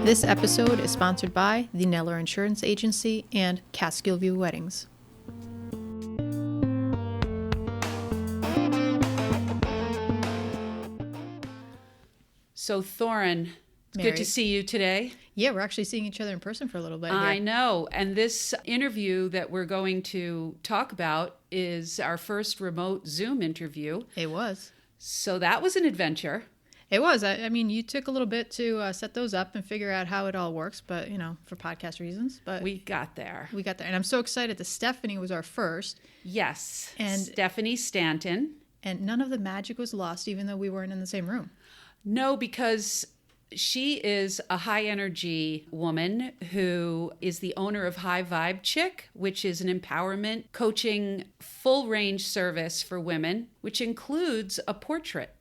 This episode is sponsored by the Neller Insurance Agency and Catskill View Weddings. So Thorin, it's good to see you today. Yeah, we're actually seeing each other in person for a little bit here. I know. And this interview that we're going to talk about is our first remote Zoom interview. It was. So that was an adventure. It was. I mean, you took a little bit to set those up and figure out how it all works, but, you know, for podcast reasons. But we got there. And I'm so excited that Stephanie was our first. Yes. And Stephanie Stanton. And none of the magic was lost, even though we weren't in the same room. No, because she is a high energy woman who is the owner of High Vibe Chick, which is an empowerment coaching full range service for women, which includes a portrait.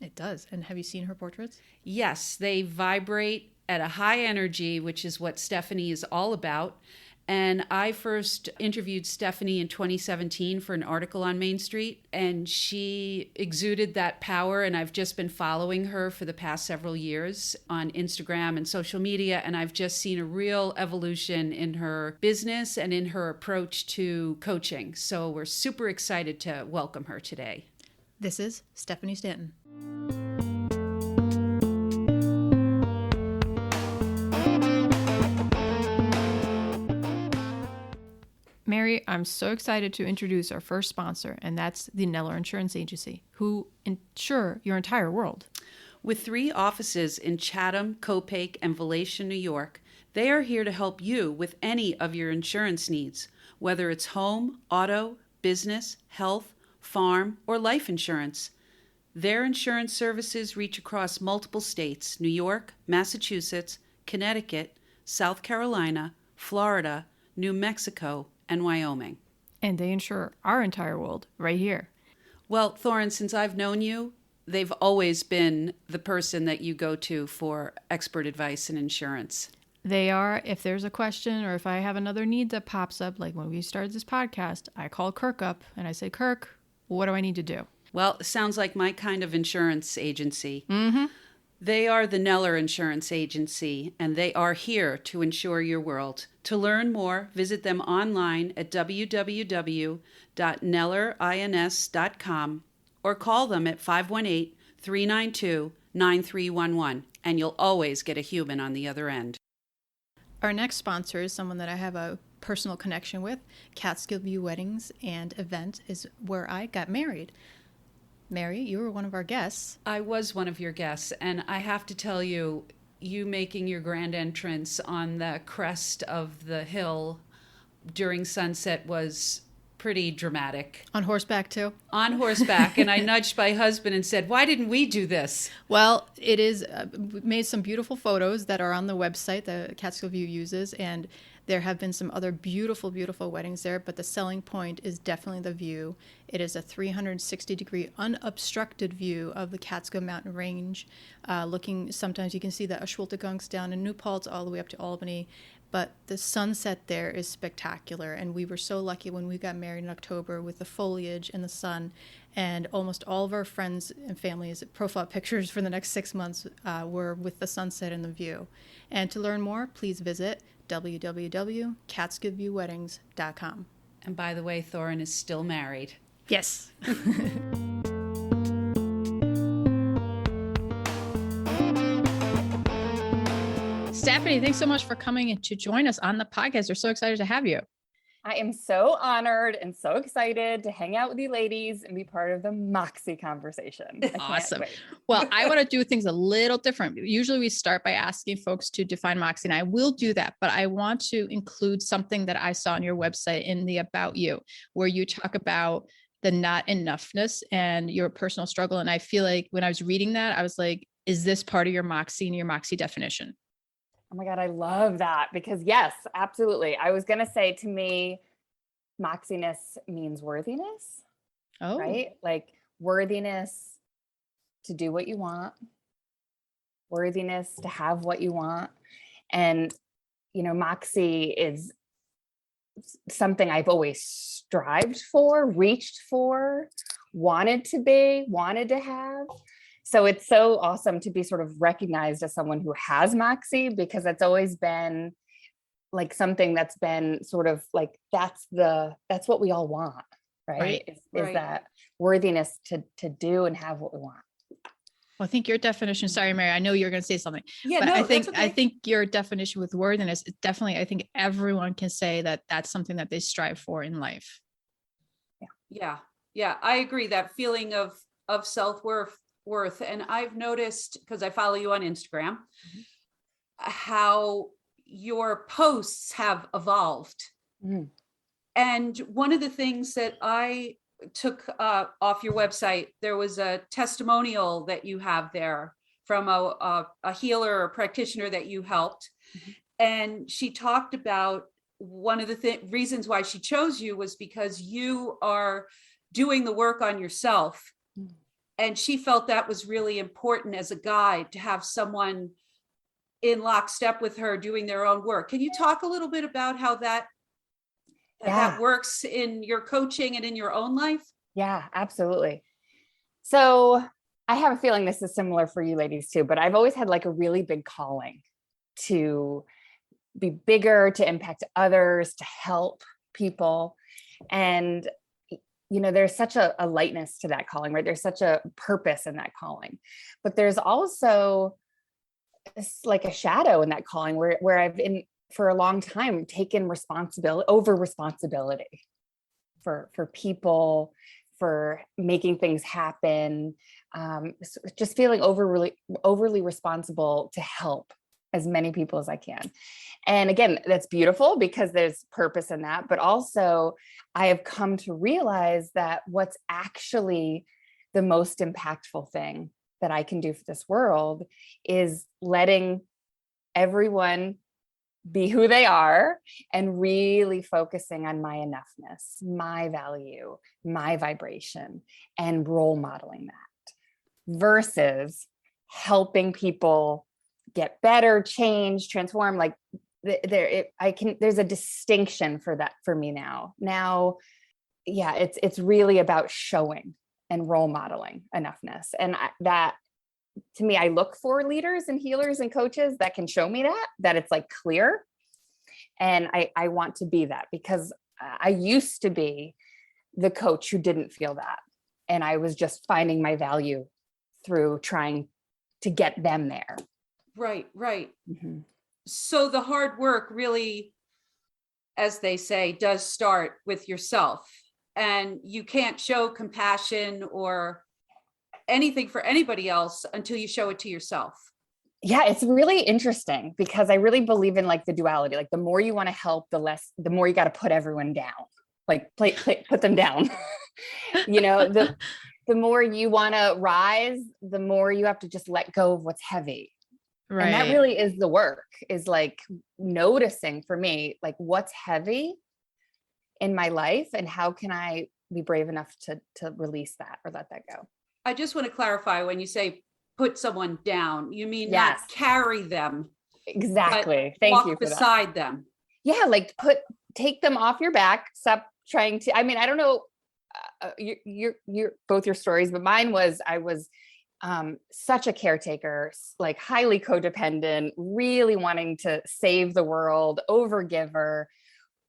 It does. And have you seen her portraits? Yes, they vibrate at a high energy, which is what Stephanie is all about. And I first interviewed Stephanie in 2017 for an article on Main Street, and she exuded that power. And I've just been following her for the past several years on Instagram and social media. And I've just seen a real evolution in her business and in her approach to coaching. So we're super excited to welcome her today. This is Stephanie Stanton. Mary, I'm so excited to introduce our first sponsor, and that's the Neller Insurance Agency, who insure your entire world. With 3 offices in Chatham, Copake, and Vallecia, New York, they are here to help you with any of your insurance needs, whether it's home, auto, business, health, farm, or life insurance. Their insurance services reach across multiple states: New York, Massachusetts, Connecticut, South Carolina, Florida, New Mexico, and Wyoming. And they insure our entire world right here. Well, Thorin, since I've known you, they've always been the person that you go to for expert advice in insurance. They are. If there's a question or if I have another need that pops up, like when we started this podcast, I call Kirk up and I say, Kirk, what do I need to do? Well, it sounds like my kind of insurance agency. Mm-hmm. They are the Neller Insurance Agency, and they are here to insure your world. To learn more, visit them online at www.nellerins.com or call them at 518-392-9311, and you'll always get a human on the other end. Our next sponsor is someone that I have a personal connection with. Catskill View Weddings and Event is where I got married. Mary, you were one of our guests. I was one of your guests, and I have to tell you, you making your grand entrance on the crest of the hill during sunset was pretty dramatic. On horseback, too? On horseback, and I nudged my husband and said, why didn't we do this? Well, it is, we made some beautiful photos that are on the website that Catskill View uses, and there have been some other beautiful, beautiful weddings there, but the selling point is definitely the view. It is a 360-degree unobstructed view of the Catskill Mountain Range. Sometimes you can see the Ashwaubekonks down in New Paltz all the way up to Albany, but the sunset there is spectacular, and we were so lucky when we got married in October with the foliage and the sun, and almost all of our friends and families' profile pictures for the next 6 months were with the sunset and the view. And to learn more, please visit www.catskillviewweddings.com. And by the way, Thorin is still married. Yes. Stephanie, thanks so much for coming to join us on the podcast. We're so excited to have you. I am so honored and so excited to hang out with you ladies and be part of the Moxie conversation. Awesome. Well, I want to do things a little different. Usually we start by asking folks to define Moxie, and I will do that, but I want to include something that I saw on your website in the About You, where you talk about the not enoughness and your personal struggle. And I feel like when I was reading that, I was like, is this part of your Moxie and your Moxie definition? Oh my God, I love that because yes, absolutely. I was going to say, to me, Moxiness means worthiness, right? Like worthiness to do what you want, worthiness to have what you want. And, you know, Moxie is something I've always strived for, reached for, wanted to be, wanted to have. So it's so awesome to be sort of recognized as someone who has Moxie, because it's always been like something that's been sort of like, that's what we all want, right? Is that worthiness to do and have what we want. Well, I think your definition, sorry, Mary, I know you're going to say something. Yeah, but no, I think your definition with worthiness is definitely, I think everyone can say that that's something that they strive for in life. Yeah. Yeah. I agree. That feeling of self-worth. And I've noticed, because I follow you on Instagram, how your posts have evolved. And one of the things that I took off your website, there was a testimonial that you have there from a healer or practitioner that you helped. And she talked about one of the reasons why she chose you was because you are doing the work on yourself. And she felt that was really important as a guide to have someone in lockstep with her doing their own work. Can you talk a little bit about how that works in your coaching and in your own life? Yeah, absolutely. So I have a feeling this is similar for you ladies too, but I've always had like a really big calling to be bigger, to impact others, to help people. And, you know, there's such a lightness to that calling, right? There's such a purpose in that calling, but there's also like a shadow in that calling where I've for a long time taken responsibility for people, for making things happen, just feeling overly responsible to help as many people as I can. And again, that's beautiful because there's purpose in that, but also I have come to realize that what's actually the most impactful thing that I can do for this world is letting everyone be who they are and really focusing on my enoughness, my value, my vibration, and role modeling that versus helping people get better, change, transform. Like there's a distinction for that for me now. Yeah, it's really about showing and role modeling enoughness. And that, to me, I look for leaders and healers and coaches that can show me that it's like clear. And I want to be that because I used to be the coach who didn't feel that. And I was just finding my value through trying to get them there. Right. So the hard work really, as they say, does start with yourself. And you can't show compassion or anything for anybody else until you show it to yourself. Yeah, it's really interesting because I really believe in like the duality. Like the more you want to help, the more you got to put everyone down. Like put them down. You know, the more you want to rise, the more you have to just let go of what's heavy. Right. And that really is the work, is like noticing for me, like what's heavy in my life and how can I be brave enough to release that or let that go. I just want to clarify, when you say put someone down, you mean not carry them. Exactly. Thank you for beside them. Yeah. Like take them off your back. Stop trying to, I mean, I don't know, you're both your stories, but mine was, I was such a caretaker, like highly codependent, really wanting to save the world, overgiver,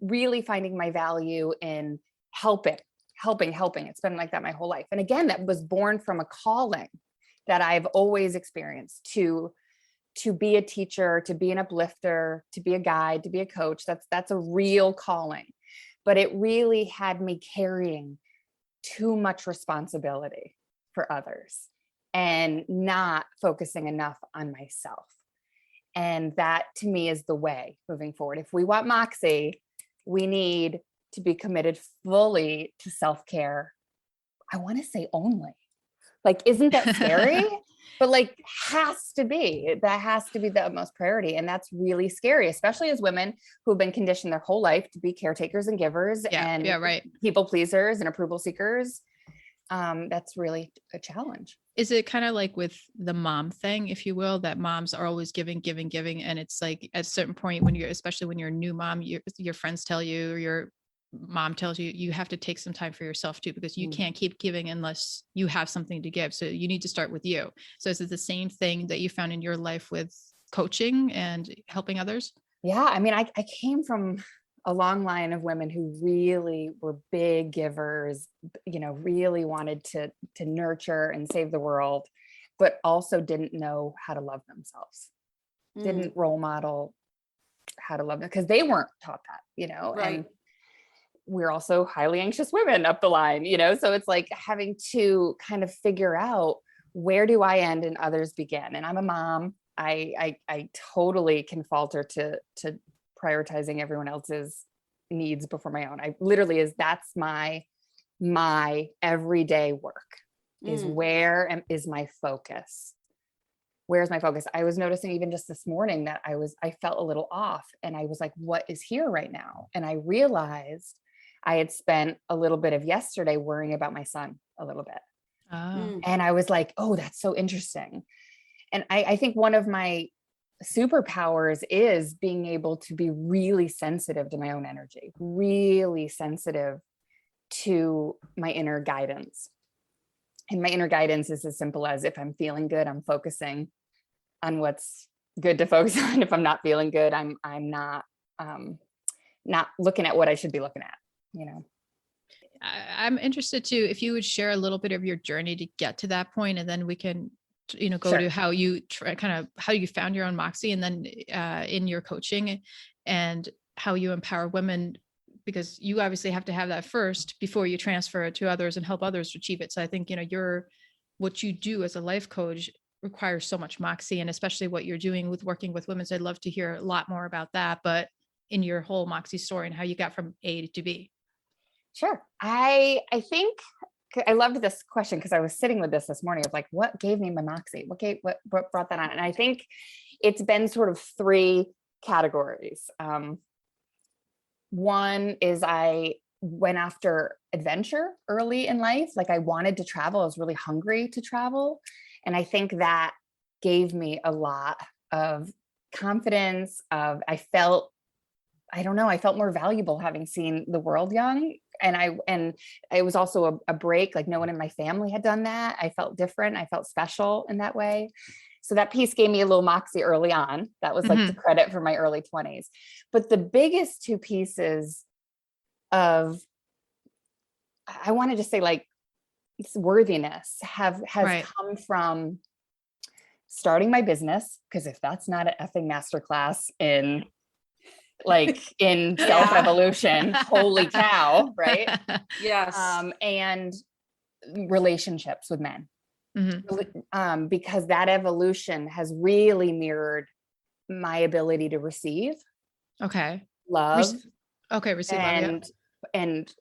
really finding my value in helping. It's been like that my whole life. And again, that was born from a calling that I've always experienced to be a teacher, to be an uplifter, to be a guide, to be a coach. That's a real calling, but it really had me carrying too much responsibility for others and not focusing enough on myself. And that to me is the way moving forward. If we want Moxie, we need to be committed fully to self-care. I want to say only. Like, isn't that scary? But like that has to be the utmost priority. And that's really scary, especially as women who have been conditioned their whole life to be caretakers and givers and people pleasers and approval seekers. That's really a challenge. Is it kind of like with the mom thing, if you will, that moms are always giving. And it's like at a certain point when especially when you're a new mom, your friends tell you, or your mom tells you, you have to take some time for yourself too, because you can't keep giving unless you have something to give. So you need to start with you. So is it the same thing that you found in your life with coaching and helping others? Yeah. I mean, I came from a long line of women who really were big givers, really wanted to nurture and save the world, but also didn't know how to love themselves, didn't role model how to love them because they weren't taught that, Right. and we're also highly anxious women up the line, so it's like having to kind of figure out, where do I end and others begin? And I'm a mom. I totally can falter to prioritizing everyone else's needs before my own. I literally that's my everyday work is where is my focus? Where's my focus? I was noticing even just this morning that I felt a little off, and I was like, what is here right now? And I realized I had spent a little bit of yesterday worrying about my son a little bit. And I was like, oh, that's so interesting. And I think one of my superpowers is being able to be really sensitive to my own energy, really sensitive to my inner guidance. And my inner guidance is as simple as, if I'm feeling good, I'm focusing on what's good to focus on. If I'm not feeling good, I'm not looking at what I should be looking at, I'm interested too, if you would share a little bit of your journey to get to that point, and then we can, go Sure. to how you how you found your own Moxie, and then in your coaching, and how you empower women, because you obviously have to have that first before you transfer it to others and help others achieve it. So I think, what you do as a life coach requires so much Moxie, and especially what you're doing with working with women. So I'd love to hear a lot more about that, but in your whole Moxie story and how you got from A to B. Sure. I think I loved this question because I was sitting with this morning of like, what gave me my Moxie? What brought that on? And I think it's been sort of three categories. One is I went after adventure early in life. Like, I wanted to travel. I was really hungry to travel. And I think that gave me a lot of confidence. I felt more valuable having seen the world young. And it was also a break. Like, no one in my family had done that. I felt different. I felt special in that way. So that piece gave me a little Moxie early on. That was like the credit for my early 20s. But the biggest two pieces of, I wanted to say, like, worthiness has come from starting my business. Because if that's not an effing masterclass in self-evolution, holy cow, right? Yes. And relationships with men. Because that evolution has really mirrored my ability to receive. Okay. Love. Receive and, love. And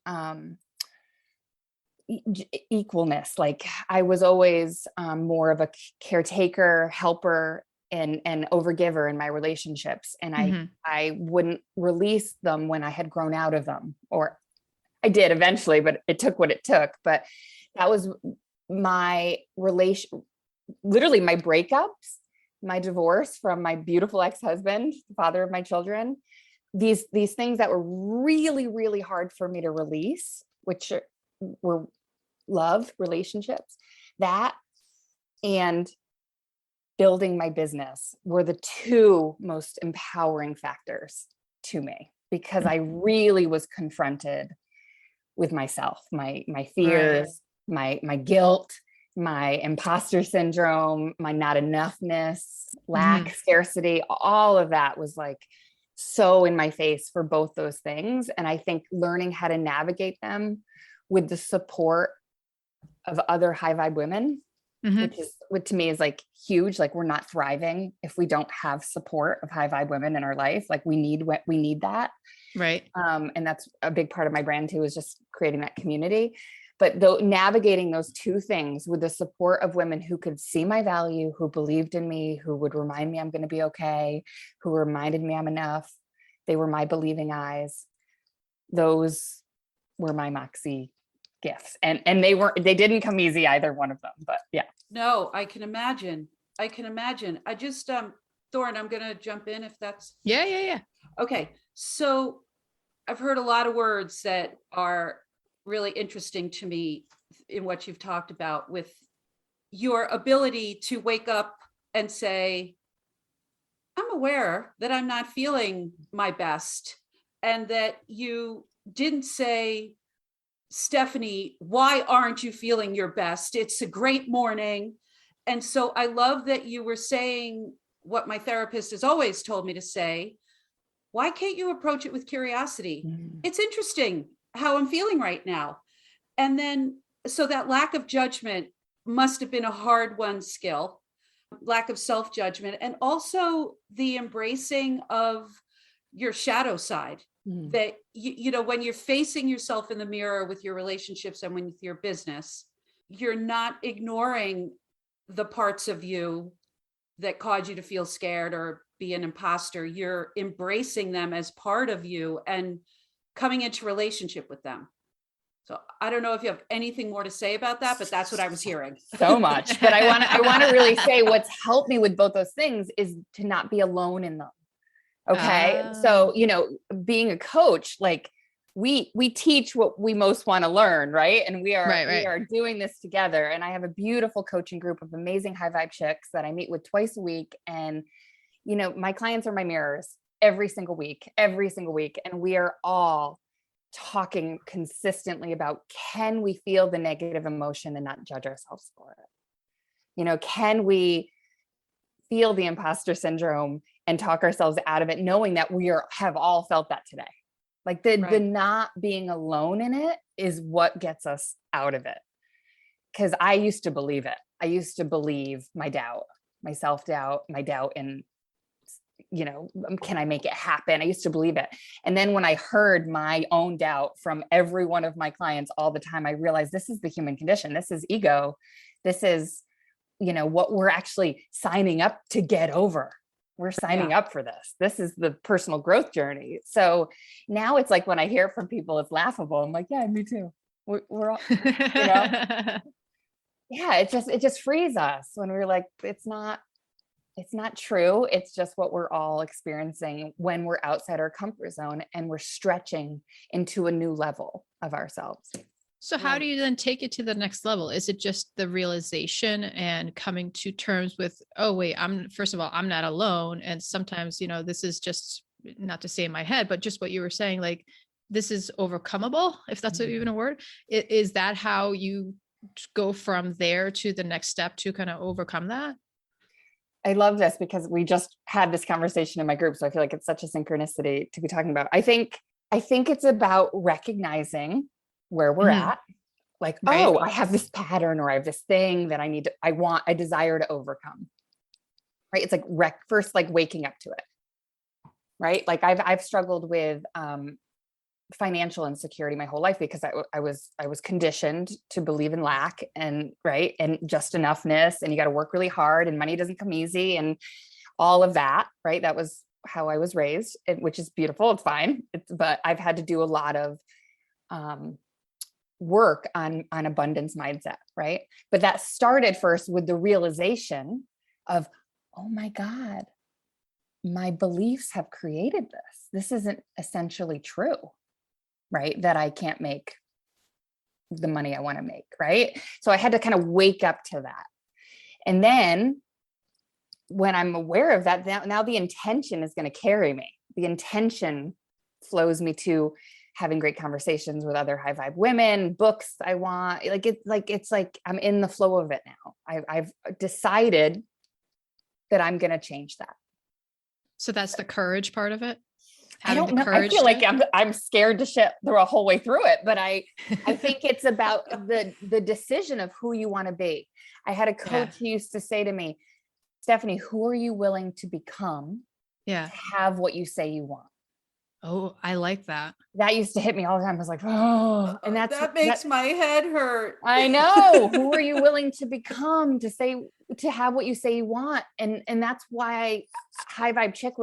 equalness. Like, I was always more of a caretaker, helper, and overgiver in my relationships. And I wouldn't release them when I had grown out of them, or I did eventually, but it took what it took. But that was my literally my breakups, my divorce from my beautiful ex-husband, the father of my children, these things that were really, really hard for me to release, which were love, relationships, that, and building my business were the two most empowering factors to me, because I really was confronted with myself, my fears, my guilt, my imposter syndrome, my not enoughness, lack, scarcity, all of that was like so in my face for both those things. And I think learning how to navigate them with the support of other high vibe women, which to me is like huge. Like, we're not thriving if we don't have support of high vibe women in our life. Like, we need that. Right. And that's a big part of my brand too, is just creating that community. But navigating those two things with the support of women who could see my value, who believed in me, who would remind me I'm going to be okay, who reminded me I'm enough. They were my believing eyes. Those were my Moxie gifts. And they didn't come easy, either one of them, but yeah. No, I can imagine. I just, Thorne, I'm going to jump in if that's. Yeah. Okay. So I've heard a lot of words that are really interesting to me in what you've talked about, with your ability to wake up and say, I'm aware that I'm not feeling my best, and that you didn't say, Stephanie, why aren't you feeling your best? It's a great morning. And so I love that you were saying what my therapist has always told me to say. Why can't you approach it with curiosity? It's interesting how I'm feeling right now. And then, so that lack of judgment must have been a hard won skill, lack of self-judgment, and also the embracing of your shadow side. That you know, when you're facing yourself in the mirror with your relationships and with your business, you're not ignoring the parts of you that cause you to feel scared or be an imposter. You're embracing them as part of you and coming into relationship with them. So I don't know if you have anything more to say about that, but that's what I was hearing. So much. But I want to really say what's helped me with both those things is to not be alone in them. Okay. So, you know, being a coach, like we teach what we most want to learn. Right. And we are doing this together. And I have a beautiful coaching group of amazing high vibe chicks that I meet with twice a week. And, you know, my clients are my mirrors every single week. And we are all talking consistently about, can we feel the negative emotion and not judge ourselves for it? You know, can we feel the imposter syndrome and talk ourselves out of it, knowing that have all felt that today. Like the not being alone in it is what gets us out of it. Cause I used to believe it. I used to believe my doubt, my self-doubt, my doubt in, you know, can I make it happen? I used to believe it. And then when I heard my own doubt from every one of my clients all the time, I realized this is the human condition. This is ego. This is, you know, what we're actually signing up to get over. We're signing up for this. This is the personal growth journey. So now it's like when I hear from people, it's laughable. I'm like, yeah, me too. We're all, you know, yeah, it just frees us when we're like, it's not true. It's just what we're all experiencing when we're outside our comfort zone and we're stretching into a new level of ourselves. So how do you then take it to the next level? Is it just the realization and coming to terms with, oh, wait, first of all, I'm not alone. And sometimes, you know, this is just, not to say in my head, but just what you were saying, like, this is overcomable, if that's even a word. Is that how you go from there to the next step to kind of overcome that? I love this because we just had this conversation in my group. So I feel like it's such a synchronicity to be talking about. I think it's about recognizing where we're at. Like, oh, I have this pattern, or I have this thing that I desire to overcome. Right. It's like first, like waking up to it. Right. Like I've struggled with, financial insecurity my whole life because I was conditioned to believe in lack and just enoughness, and you got to work really hard and money doesn't come easy and all of that. Right. That was how I was raised, which is beautiful. It's fine. But I've had to do a lot of, work on abundance mindset. Right. But that started first with the realization of, oh my God, my beliefs have created this. This isn't essentially true. Right. That I can't make the money I want to make. Right. So I had to kind of wake up to that. And then when I'm aware of that, now the intention is going to carry me. The intention flows me to having great conversations with other high vibe women, books I want. It's like I'm in the flow of it now. I've decided that I'm going to change that. So that's the courage part of it. I don't know. I feel like I'm scared to shit the whole way through it, but I think it's about the decision of who you want to be. I had a coach who used to say to me, Stephanie, who are you willing to become to have what you say you want? Oh, I like that. That used to hit me all the time. I was like, oh, and that makes my head hurt. I know. Who are you willing to become to have what you say you want? And that's why High Vibe Chick,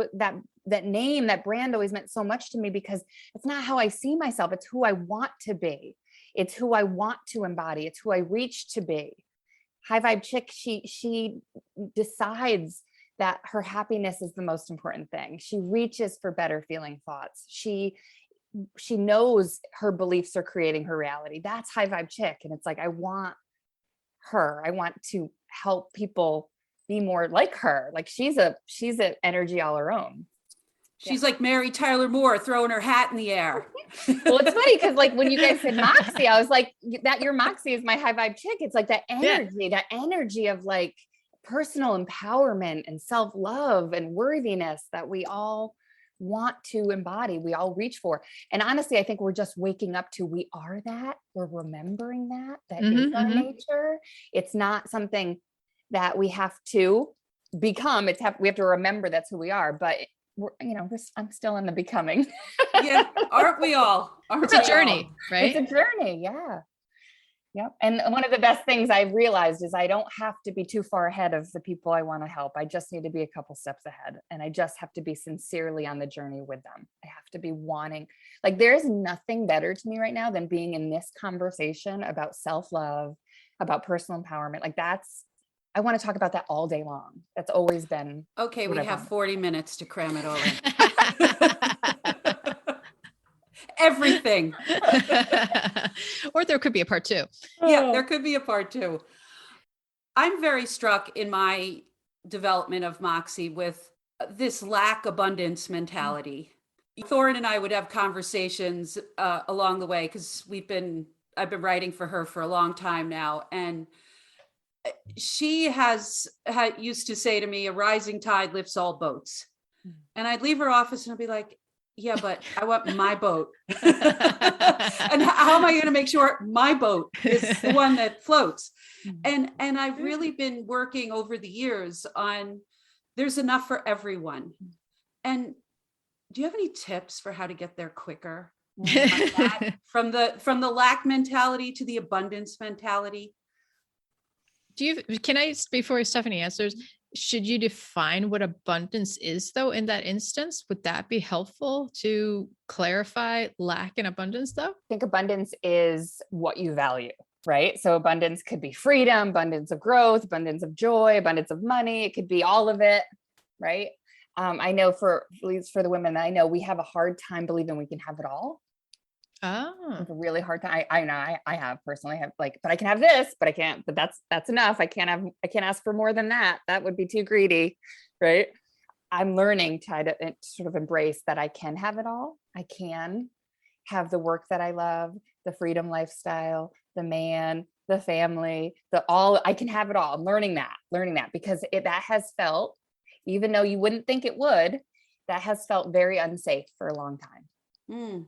that name, that brand always meant so much to me, because it's not how I see myself. It's who I want to be. It's who I want to embody. It's who I reach to be. High Vibe Chick, she decides that her happiness is the most important thing. She reaches for better feeling thoughts. She she knows her beliefs are creating her reality. That's high vibe chick. And it's like, I want to help people be more like her. Like she's an energy all her own. She's like Mary Tyler Moore throwing her hat in the air. Well, it's funny because like when you guys said Moxie, I was like, that your Moxie is my high vibe chick. It's like that energy of like personal empowerment and self-love and worthiness that we all want to embody, we all reach for. And honestly, I think we're just waking up to, we are that, we're remembering that is our nature. It's not something that we have to become. We have to remember that's who we are, but I'm still in the becoming. Yeah, aren't we all? It's a journey, right? It's a journey, yeah. Yep. And one of the best things I've realized is I don't have to be too far ahead of the people I want to help. I just need to be a couple steps ahead, and I just have to be sincerely on the journey with them. I have to be wanting, like, there's nothing better to me right now than being in this conversation about self-love, about personal empowerment. Like I want to talk about that all day long. That's always been. Okay. We have 40 minutes to cram it all in. Everything. Or there could be a part 2. Yeah, there could be a part 2. I'm very struck in my development of Moxie with this lack abundance mentality. Thorin and I would have conversations along the way because I've been writing for her for a long time now. And she used to say to me, a rising tide lifts all boats. And I'd leave her office and I'd be like, yeah, but I want my boat. And how am I going to make sure my boat is the one that floats? And I've really been working over the years on, there's enough for everyone. And do you have any tips for how to get there quicker? From the lack mentality to the abundance mentality? Before Stephanie answers, should you define what abundance is though in that instance? Would that be helpful to clarify lack and abundance though? I think abundance is what you value, right? So abundance could be freedom, abundance of growth, abundance of joy, abundance of money. It could be all of it, right? I know at least for the women that I know, we have a hard time believing we can have it all. Oh, it's a really hard time. I know I have personally but I can have this, but I can't, but that's enough. I can't ask for more than that. That would be too greedy. Right. I'm learning to sort of embrace that I can have it all. I can have the work that I love, the freedom lifestyle, the man, the family, I can have it all. I'm learning that because that has felt, even though you wouldn't think it would, that has felt very unsafe for a long time.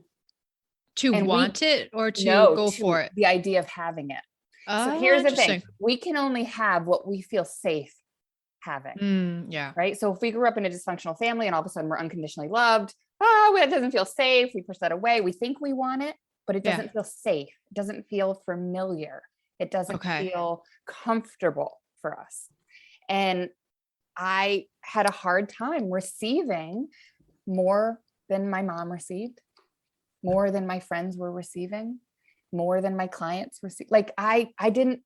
Want it or to go for it? The idea of having it. So here's the thing. We can only have what we feel safe having. Yeah. Right. So if we grew up in a dysfunctional family and all of a sudden we're unconditionally loved, it doesn't feel safe. We push that away. We think we want it, but it doesn't feel safe. It doesn't feel familiar. It doesn't feel comfortable for us. And I had a hard time receiving more than my mom received, more than my friends were receiving, more than my clients received. Like I didn't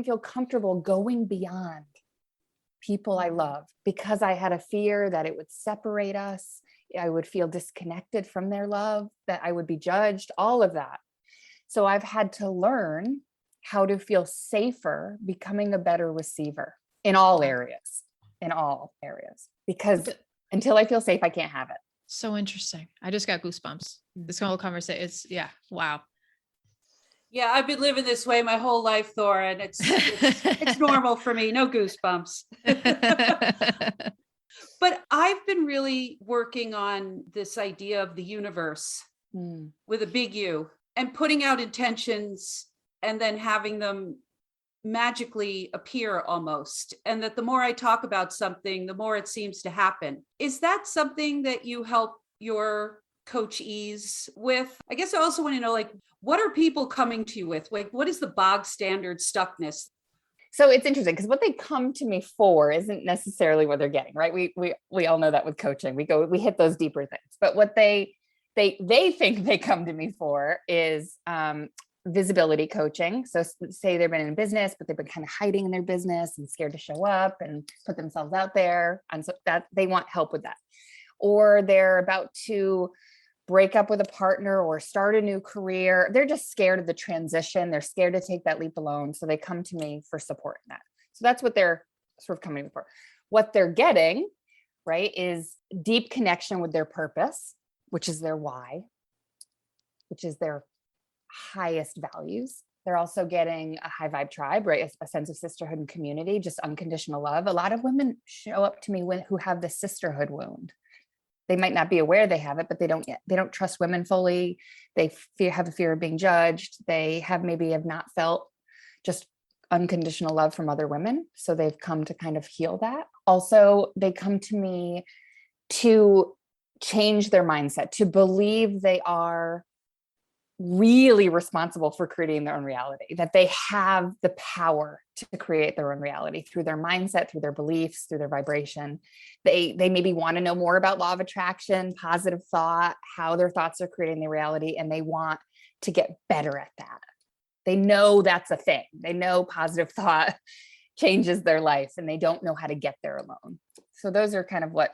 feel comfortable going beyond people I love because I had a fear that it would separate us. I would feel disconnected from their love, that I would be judged, all of that. So I've had to learn how to feel safer, becoming a better receiver in all areas, because until I feel safe, I can't have it. So interesting. I just got goosebumps. This whole conversation, wow. Yeah, I've been living this way my whole life, Thora, and it's normal for me. No goosebumps. But I've been really working on this idea of the universe with a big U and putting out intentions and then having them magically appear almost. And that the more I talk about something, the more it seems to happen. Is that something that you help your coachees with? I guess I also want to know, like, what are people coming to you with? Like, what is the bog standard stuckness? So it's interesting because what they come to me for isn't necessarily what they're getting, right? We all know that with coaching, we hit those deeper things, but what they think they come to me for is visibility coaching. So say they've been in business, but they've been kind of hiding in their business and scared to show up and put themselves out there. And so that they want help with that. Or they're about to break up with a partner or start a new career. They're just scared of the transition. They're scared to take that leap alone. So they come to me for support in that. So that's what they're sort of coming for. What they're getting, right, is deep connection with their purpose, which is their why, which is their highest values. They're also getting a high vibe tribe, right? A sense of sisterhood and community, just unconditional love. A lot of women show up to me who have the sisterhood wound. They might not be aware they have it, but they don't trust women fully. They have a fear of being judged. They have not felt just unconditional love from other women. So they've come to kind of heal that. Also, they come to me to change their mindset, to believe they are really responsible for creating their own reality, that they have the power to create their own reality through their mindset, through their beliefs, through their vibration. They maybe want to know more about law of attraction, positive thought, how their thoughts are creating their reality, and they want to get better at that. They know that's a thing. They know positive thought changes their life, and they don't know how to get there alone. So those are kind of what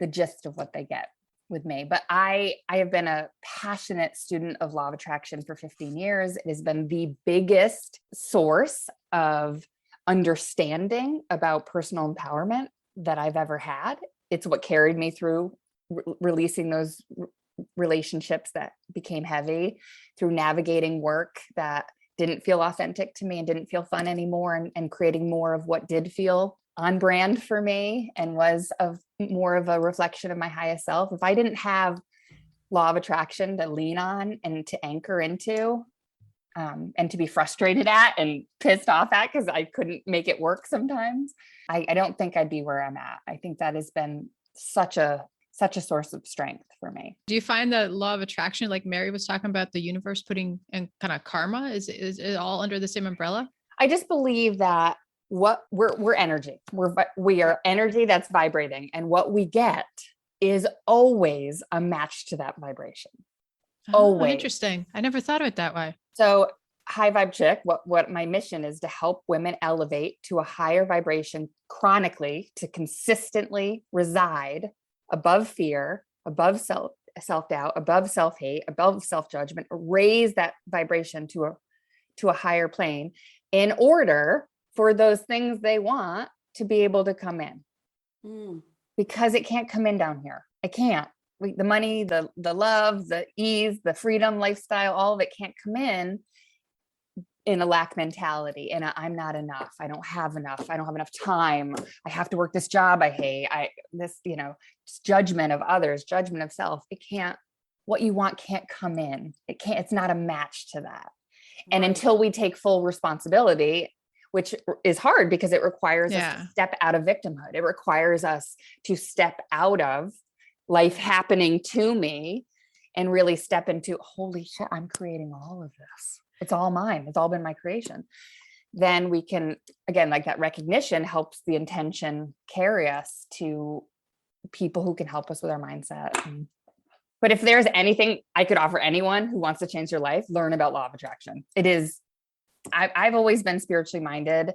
the gist of what they get with me. But I have been a passionate student of law of attraction for 15 years. It has been the biggest source of understanding about personal empowerment that I've ever had. It's what carried me through releasing those relationships that became heavy, through navigating work that didn't feel authentic to me and didn't feel fun anymore, and creating more of what did feel on brand for me and was more of a reflection of my highest self. If I didn't have law of attraction to lean on and to anchor into, and to be frustrated at and pissed off at because I couldn't make it work sometimes, I don't think I'd be where I'm at. I think that has been such a source of strength for me. Do you find that law of attraction, like Mary was talking about, the universe putting in kind of karma, is it all under the same umbrella? I just believe that we're energy. We are energy that's vibrating, and what we get is always a match to that vibration. Always. Interesting. I never thought of it that way. So high vibe chick, what my mission is to help women elevate to a higher vibration chronically, to consistently reside above fear, above self-doubt, above self-hate, above self-judgment, raise that vibration to a higher plane in order for those things they want to be able to come in. Because it can't come in down here. It can't. The money, the love, the ease, the freedom, lifestyle, all of it can't come in a lack mentality. And I'm not enough. I don't have enough. I don't have enough time. I have to work this job I hate. This judgment of others, judgment of self. It can't, what you want can't come in. It's not a match to that. And until we take full responsibility, which is hard because it requires us to step out of victimhood. It requires us to step out of life happening to me and really step into, holy shit, I'm creating all of this. It's all mine. It's all been my creation. Then we can, again, like that recognition helps the intention carry us to people who can help us with our mindset. But if there's anything I could offer anyone who wants to change their life, learn about law of attraction. It is, I've always been spiritually minded.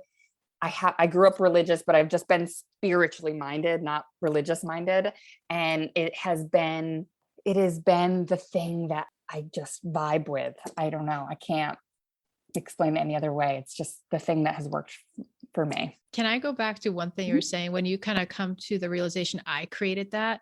I grew up religious, but I've just been spiritually minded, not religious minded. And it has been the thing that I just vibe with. I don't know. I can't explain it any other way. It's just the thing that has worked for me. Can I go back to one thing you were saying when you kind of come to the realization I created that?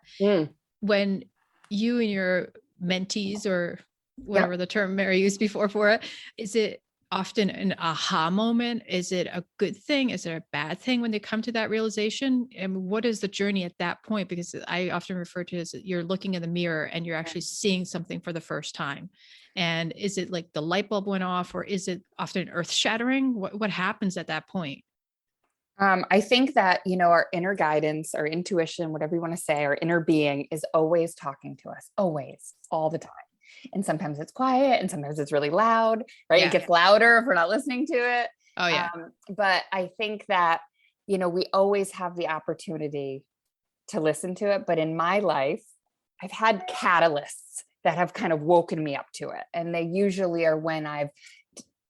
When you and your mentees, or whatever the term Mary used before for it, is it often an aha moment? Is it a good thing? Is it a bad thing when they come to that realization? And what is the journey at that point? Because I often refer to it as you're looking in the mirror and you're actually seeing something for the first time. And is it like the light bulb went off, or is it often earth shattering? What happens at that point? I think that, our inner guidance, our intuition, whatever you want to say, our inner being is always talking to us, always, all the time. And sometimes it's quiet and sometimes it's really loud, right? It gets louder if we're not listening to it. Oh yeah. But I think that, we always have the opportunity to listen to it. But in my life, I've had catalysts that have kind of woken me up to it. And they usually are when I've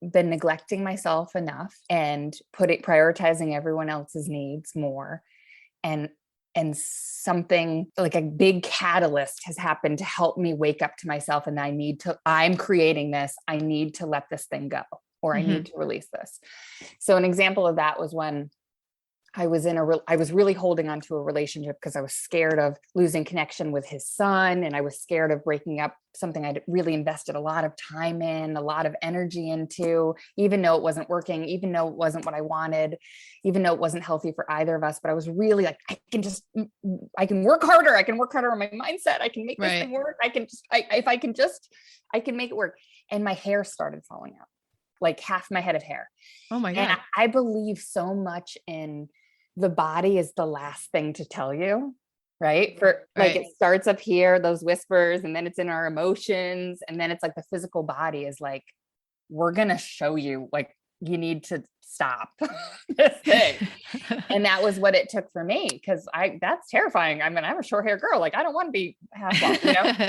been neglecting myself enough and prioritizing everyone else's needs more, and and something like a big catalyst has happened to help me wake up to myself. And I'm creating this. I need to let this thing go, or I need to release this. So an example of that was when I was I was really holding on to a relationship because I was scared of losing connection with his son. And I was scared of breaking up something I'd really invested a lot of time in, a lot of energy into, even though it wasn't working, even though it wasn't what I wanted, even though it wasn't healthy for either of us. But I was really like, I can work harder. I can work harder on my mindset. I can make this thing work. I can make it work. And my hair started falling out, like half my head of hair. Oh my God. And I believe so much in the body is the last thing to tell you, right? Like it starts up here, those whispers, and then it's in our emotions. And then it's like the physical body is like, we're going to show you, like, you need to stop this thing. And that was what it took for me. Cause that's terrifying. I mean, I'm a short hair girl. Like, I don't want to be half long,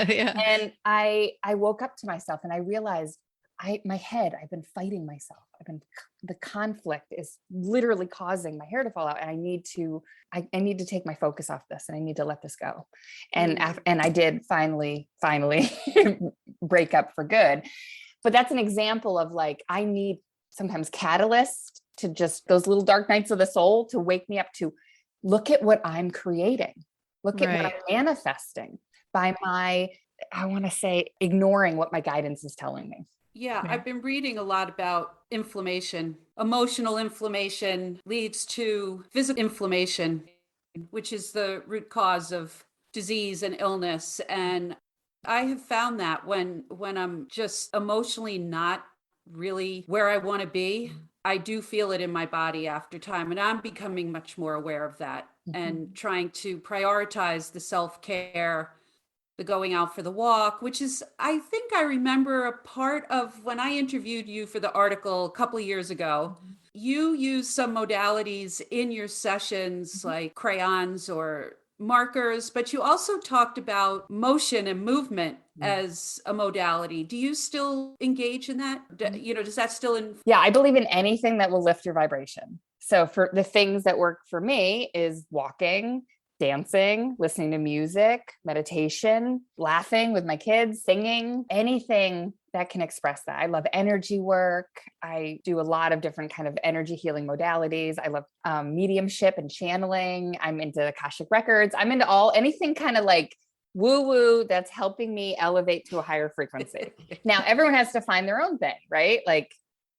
you know? And I woke up to myself and I realized my head, I've been fighting myself. The conflict is literally causing my hair to fall out. And I need to take my focus off this, and I need to let this go. And I did finally break up for good. But that's an example of like, I need sometimes catalyst to just those little dark nights of the soul to wake me up to look at what I'm creating. Look at what I'm manifesting by ignoring what my guidance is telling me. Yeah, I've been reading a lot about inflammation. Emotional inflammation leads to physical inflammation, which is the root cause of disease and illness. And I have found that when I'm just emotionally not really where I want to be, I do feel it in my body after time. And I'm becoming much more aware of that and trying to prioritize the self-care, the going out for the walk, which is, I think I remember a part of when I interviewed you for the article a couple of years ago. You use some modalities in your sessions like crayons or markers, but you also talked about motion and movement as a modality. Do you still engage in that? Does that still Yeah, I believe in anything that will lift your vibration. So for the things that work for me is walking, dancing, listening to music, meditation, laughing with my kids, singing, anything that can express that. I love energy work. I do a lot of different kind of energy healing modalities. I love mediumship and channeling. I'm into Akashic records. I'm into anything kind of like woo-woo that's helping me elevate to a higher frequency. Now, everyone has to find their own thing, right? Like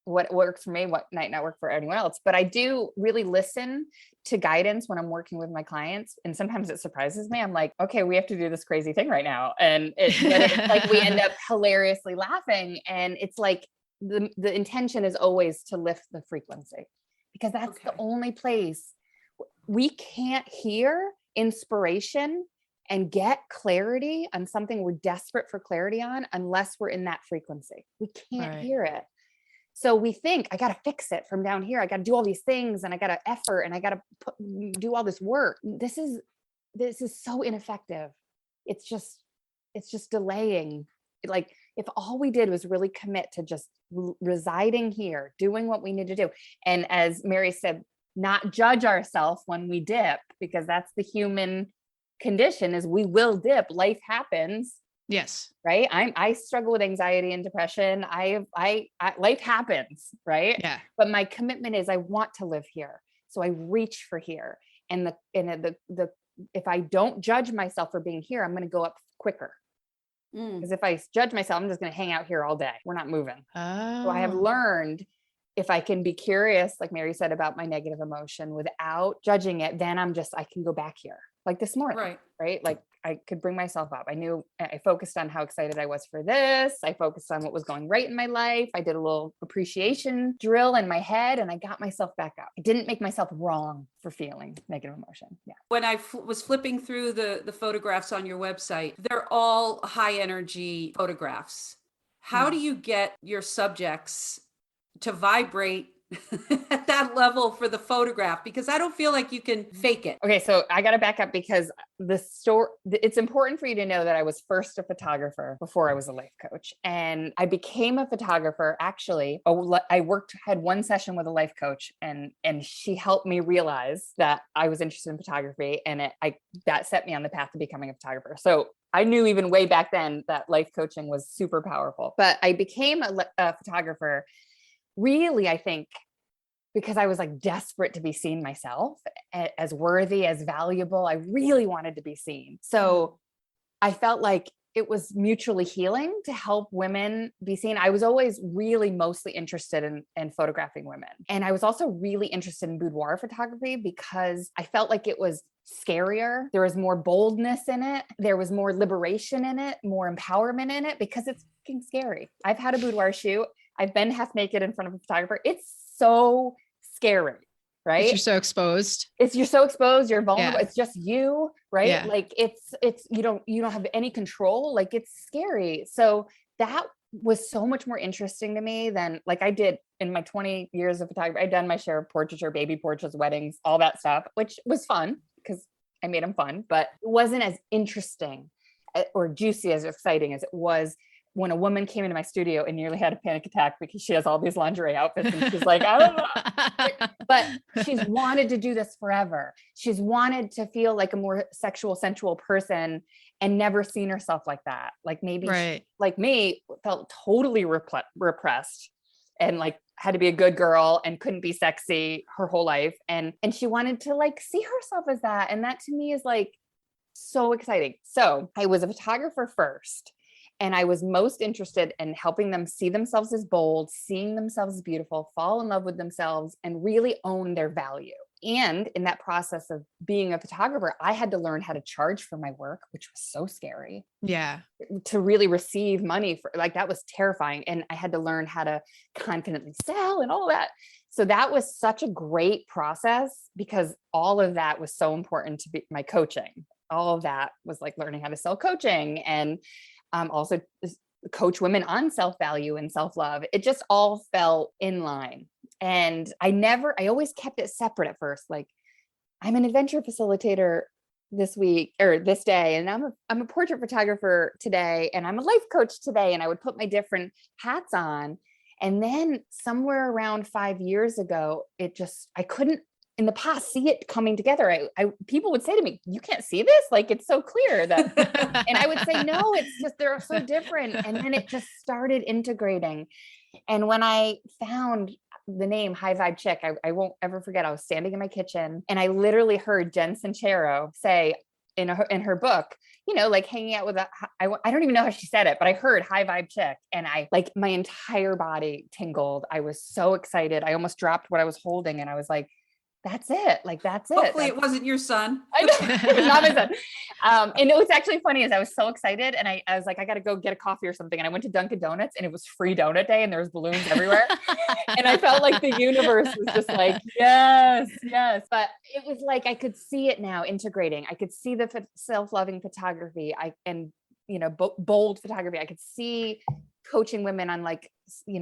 what works for me, what might not work for anyone else. But I do really listen to guidance when I'm working with my clients. And sometimes it surprises me. I'm like, okay, we have to do this crazy thing right now. And it's like, we end up hilariously laughing. And it's like, the intention is always to lift the frequency, because that's the only place we can't hear inspiration and get clarity on something we're desperate for clarity on unless we're in that frequency. We can't hear it. So we think, I got to fix it from down here. I got to do all these things, and I got to effort, and I got to do all this work. This is so ineffective. It's just delaying. Like, if all we did was really commit to just residing here, doing what we need to do. And as Mary said, not judge ourselves when we dip, because that's the human condition, is we will dip. Life happens. Yes. Right. I struggle with anxiety and depression. Life happens. Right. Yeah. But my commitment is I want to live here. So I reach for here. And if I don't judge myself for being here, I'm going to go up quicker. Because if I judge myself, I'm just going to hang out here all day. We're not moving. So I have learned, if I can be curious, like Mary said, about my negative emotion without judging it, then I can go back here. Like this morning, right? Like I could bring myself up. I focused on how excited I was for this. I focused on what was going right in my life. I did a little appreciation drill in my head, and I got myself back up. I didn't make myself wrong for feeling negative emotion. Yeah. When I was flipping through the photographs on your website, they're all high energy photographs. How do you get your subjects to vibrate at that level for the photograph, because I don't feel like you can fake it. Okay, so I got to back up because it's important for you to know that I was first a photographer before I was a life coach. And I became a photographer actually. Had one session with a life coach, and she helped me realize that I was interested in photography, and that set me on the path to becoming a photographer. So I knew even way back then that life coaching was super powerful. But I became a photographer really, I think, because I was like desperate to be seen myself as worthy, as valuable. I really wanted to be seen. So I felt like it was mutually healing to help women be seen. I was always really mostly interested in photographing women. And I was also really interested in boudoir photography because I felt like it was scarier. There was more boldness in it. There was more liberation in it, more empowerment in it, because it's fucking scary. I've had a boudoir shoot. I've been half naked in front of a photographer. It's so scary, right? You're so exposed. You're so exposed. You're vulnerable. Yeah. It's just you, right? Yeah. Like it's you don't have any control. Like it's scary. So that was so much more interesting to me than like I did in my 20 years of photography. I'd done my share of portraiture, baby portraits, weddings, all that stuff, which was fun because I made them fun, but it wasn't as interesting or juicy, as exciting as it was when a woman came into my studio and nearly had a panic attack because she has all these lingerie outfits and she's like, I don't know. But she's wanted to do this forever. She's wanted to feel like a more sexual, sensual person and never seen herself like that. Like maybe she, like me, felt totally repressed and like had to be a good girl and couldn't be sexy her whole life. And she wanted to like see herself as that. And that to me is like so exciting. So I was a photographer first. And I was most interested in helping them see themselves as bold, seeing themselves as beautiful, fall in love with themselves, and really own their value. And in that process of being a photographer, I had to learn how to charge for my work, which was so scary. Yeah. To really receive money for, like, that was terrifying. And I had to learn how to confidently sell and all that. So that was such a great process because all of that was so important to my coaching. All of that was like learning how to sell coaching and also coach women on self-value and self-love. It just all fell in line. And I always kept it separate at first. Like, I'm an adventure facilitator this week or this day, and I'm a portrait photographer today, and I'm a life coach today. And I would put my different hats on. And then somewhere around 5 years ago, I couldn't in the past see it coming together. People would say to me, you can't see this? Like, it's so clear that, and I would say, no, it's just, they're so different. And then it just started integrating. And when I found the name High Vibe Chick, I won't ever forget, I was standing in my kitchen and I literally heard Jen Sincero say in her book, like hanging out with I don't even know how she said it, but I heard High Vibe Chick and my entire body tingled. I was so excited. I almost dropped what I was holding and I was like, that's it. Like, that's it. Hopefully it wasn't your son. I know, it was not my son. And it was actually funny is I was so excited and I was like, I got to go get a coffee or something. And I went to Dunkin' Donuts and it was free donut day and there was balloons everywhere. And I felt like the universe was just like, yes. But it was like, I could see it now integrating. I could see the self-loving photography bold photography. I could see coaching women on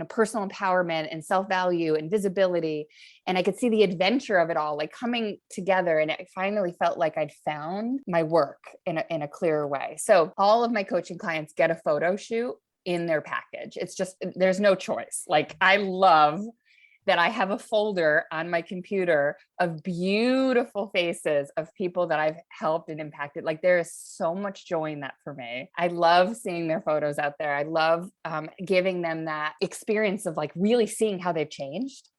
personal empowerment and self-value and visibility. And I could see the adventure of it all like coming together. And it finally felt like I'd found my work in a clearer way. So all of my coaching clients get a photo shoot in their package. It's just, there's no choice. Like, I love that I have a folder on my computer of beautiful faces of people that I've helped and impacted. Like, there is so much joy in that for me. I love seeing their photos out there. I love giving them that experience of like really seeing how they've changed.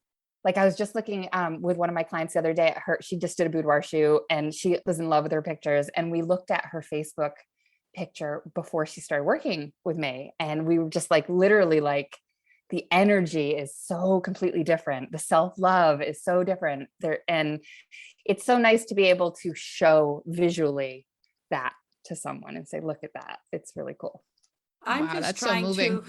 Like, I was just looking with one of my clients the other day at her. She just did a boudoir shoot and she was in love with her pictures. And we looked at her Facebook picture before she started working with me. And we were just like, literally like, the energy is so completely different. The self-love is so different there. And it's so nice to be able to show visually that to someone and say, look at that. It's really cool. I'm just trying to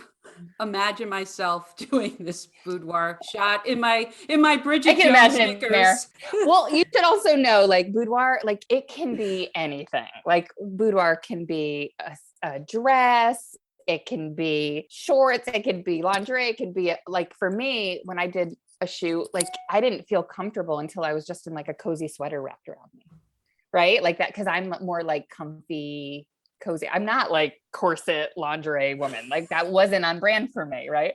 imagine myself doing this boudoir shot in my Bridget Jones sneakers. Well, you should also know, like, boudoir, like, it can be anything. Like, boudoir can be a dress. It can be shorts, it can be lingerie, it can be like, for me, when I did a shoot, like I didn't feel comfortable until I was just in like a cozy sweater wrapped around me. Right. Like that. Cause I'm more like comfy, cozy. I'm not like corset lingerie woman. Like that wasn't on brand for me. Right.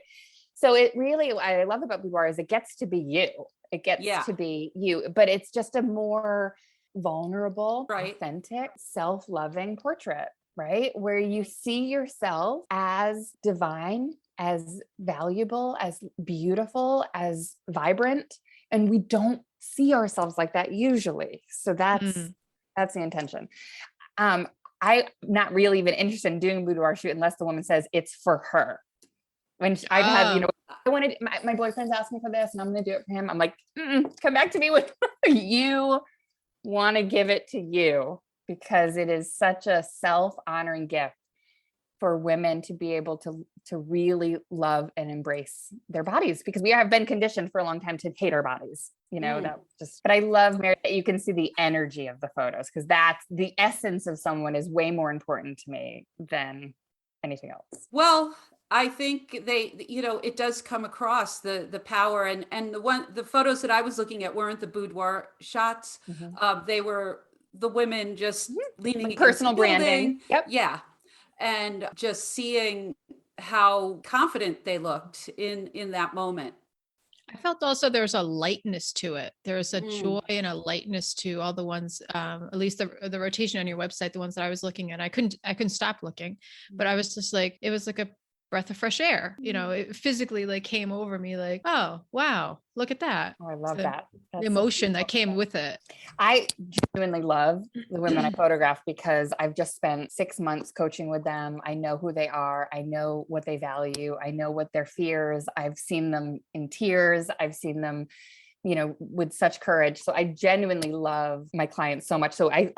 So it really, what I love about boudoir is it gets to be you. It gets to be you, but it's just a more vulnerable, authentic, self-loving portrait, right? Where you see yourself as divine, as valuable, as beautiful, as vibrant. And we don't see ourselves like that usually. So that's the intention. I'm not really even interested in doing a boudoir shoot unless the woman says it's for her. When I've had, I wanted, my boyfriend's asked me for this and I'm going to do it for him. I'm like, come back to me with you want to give it to you, because it is such a self-honoring gift for women to be able to really love and embrace their bodies, because we have been conditioned for a long time to hate our bodies, that just, but I love, Mary, that you can see the energy of the photos, because that's the essence of someone is way more important to me than anything else. Well, I think it does come across the power, and the photos that I was looking at weren't the boudoir shots. They were the women just leaning like against personal the building. branding. Yep. Yeah. And just seeing how confident they looked in that moment. I felt also there was a lightness to it. There was a joy and a lightness to all the ones, at least the rotation on your website, the ones that I was looking at. I couldn't stop looking, but I was just like, it was like a breath of fresh air. It physically like came over me like, oh, wow, look at that. Oh, I love that. The emotion that came with it. I genuinely love the women I photograph because I've just spent 6 months coaching with them. I know who they are. I know what they value. I know what their fears. I've seen them in tears. I've seen them, with such courage. So I genuinely love my clients so much. So I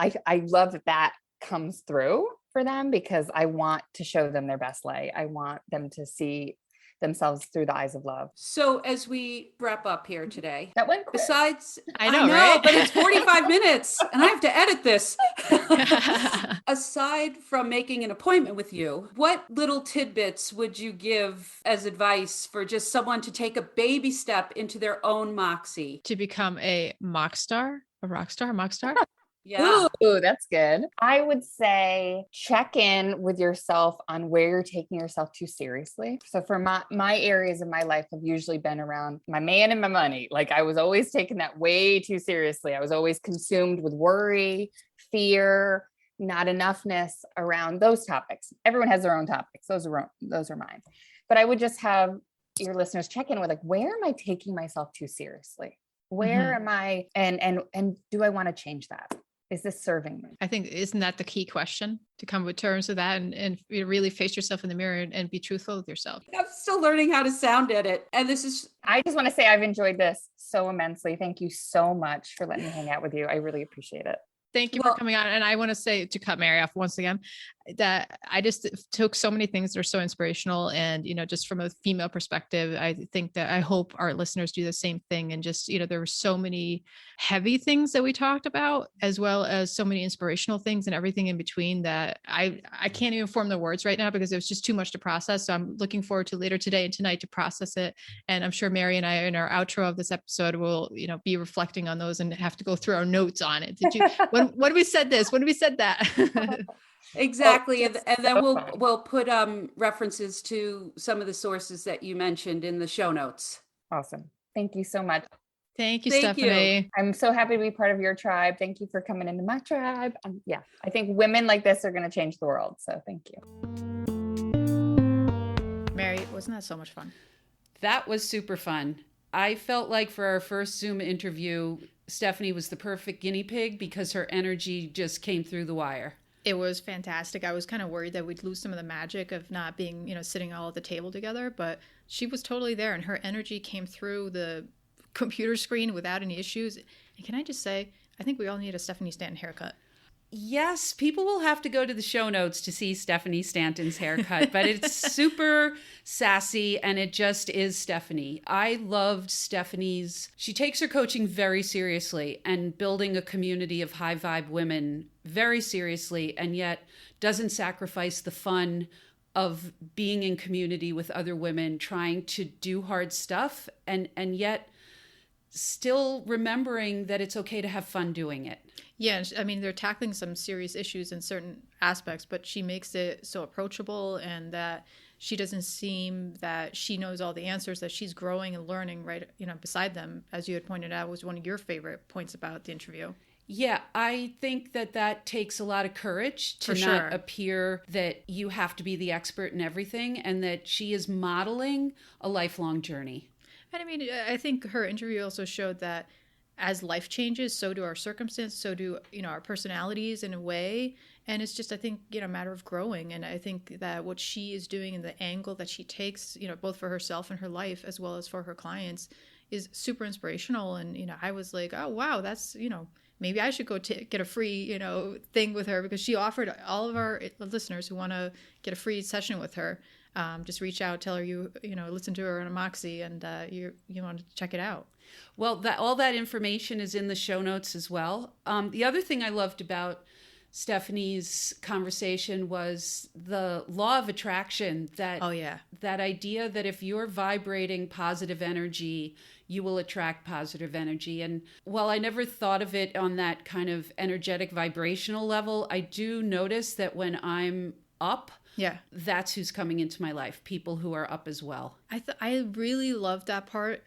love that comes through for them, because I want to show them their best light. I want them to see themselves through the eyes of love. So as we wrap up here today, that went quick. Besides, I know, right? But it's 45 minutes and I have to edit this. Aside from making an appointment with you, what little tidbits would you give as advice for just someone to take a baby step into their own Moxie? To become a mock star, a rock star, a mock star? Yeah. Ooh, that's good. I would say check in with yourself on where you're taking yourself too seriously. So for my areas of my life have usually been around my man and my money. Like I was always taking that way too seriously. I was always consumed with worry, fear, not enoughness around those topics. Everyone has their own topics. Those are mine. But I would just have your listeners check in with like, where am I taking myself too seriously? Where am I? And do I want to change that? Is this serving me? I think, isn't that the key question, to come with terms with that and really face yourself in the mirror and be truthful with yourself? I'm still learning how to sound edit. And I just want to say I've enjoyed this so immensely. Thank you so much for letting me hang out with you. I really appreciate it. Thank you for coming on. And I want to say, to cut Mary off once again, that I just took so many things that are so inspirational. And, just from a female perspective, I think that I hope our listeners do the same thing. And just, there were so many heavy things that we talked about, as well as so many inspirational things and everything in between that I can't even form the words right now because it was just too much to process. So I'm looking forward to later today and tonight to process it. And I'm sure Mary and I, in our outro of this episode, will, be reflecting on those and have to go through our notes on it. Did you, when we said this, when we said that? Exactly. And then we'll put references to some of the sources that you mentioned in the show notes. Awesome. Thank you so much. Thank you, Stephanie. I'm so happy to be part of your tribe. Thank you for coming into my tribe. I think women like this are going to change the world. So thank you. Mary, wasn't that so much fun? That was super fun. I felt like for our first Zoom interview, Stephanie was the perfect guinea pig because her energy just came through the wire. It was fantastic. I was kind of worried that we'd lose some of the magic of not being, sitting all at the table together, but she was totally there and her energy came through the computer screen without any issues. And can I just say, I think we all need a Stephanie Stanton haircut. Yes, people will have to go to the show notes to see Stephanie Stanton's haircut, but it's super sassy and it just is Stephanie. I loved Stephanie's. She takes her coaching very seriously and building a community of high vibe women very seriously, and yet doesn't sacrifice the fun of being in community with other women, trying to do hard stuff and yet still remembering that it's okay to have fun doing it. Yeah, I mean, they're tackling some serious issues in certain aspects, but she makes it so approachable, and that she doesn't seem that she knows all the answers, that she's growing and learning right, beside them, as you had pointed out, was one of your favorite points about the interview. Yeah, I think that takes a lot of courage to not appear that you have to be the expert in everything, and that she is modeling a lifelong journey. And I mean, I think her interview also showed that as life changes, so do our circumstances, so do, our personalities in a way. And it's just, I think, a matter of growing. And I think that what she is doing and the angle that she takes, both for herself and her life, as well as for her clients, is super inspirational. And, I was like, oh, wow, that's, maybe I should go get a free, thing with her, because she offered all of our listeners who want to get a free session with her. Just reach out, tell her you listen to her on a Moxie, and you want to check it out. Well, all that information is in the show notes as well. The other thing I loved about Stephanie's conversation was the law of attraction. That idea that if you're vibrating positive energy, you will attract positive energy. And while I never thought of it on that kind of energetic vibrational level, I do notice that when I'm up, that's who's coming into my life, people who are up as well. I really love that part,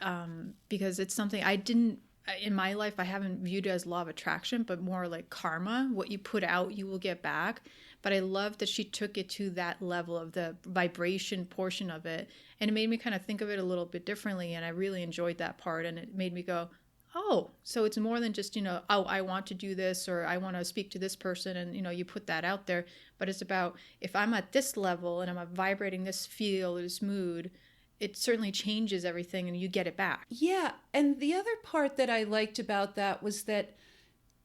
because it's something I didn't, in my life, I haven't viewed it as law of attraction, but more like karma. What you put out, you will get back. But I love that she took it to that level of the vibration portion of it. And it made me kind of think of it a little bit differently. And I really enjoyed that part. And it made me go, oh, so it's more than just, oh, I want to do this, or I want to speak to this person, and, you put that out there. But it's about, if I'm at this level and I'm vibrating this feel, this mood, it certainly changes everything, and you get it back. Yeah. And the other part that I liked about that was that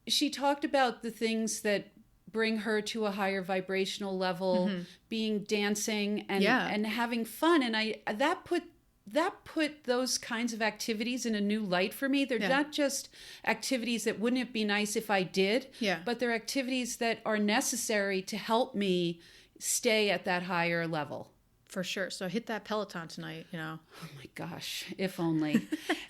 she talked about the things that bring her to a higher vibrational level, being dancing and having fun. And that put those kinds of activities in a new light for me. They're not just activities that wouldn't it be nice if I did, but they're activities that are necessary to help me stay at that higher level. For sure. So hit that Peloton tonight, Oh my gosh, if only.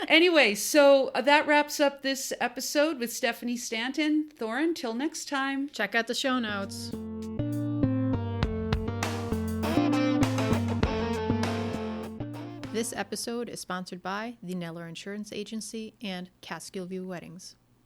Anyway, so that wraps up this episode with Stephanie Stanton. Thorin, till next time. Check out the show notes. This episode is sponsored by the Neller Insurance Agency and Catskill View Weddings.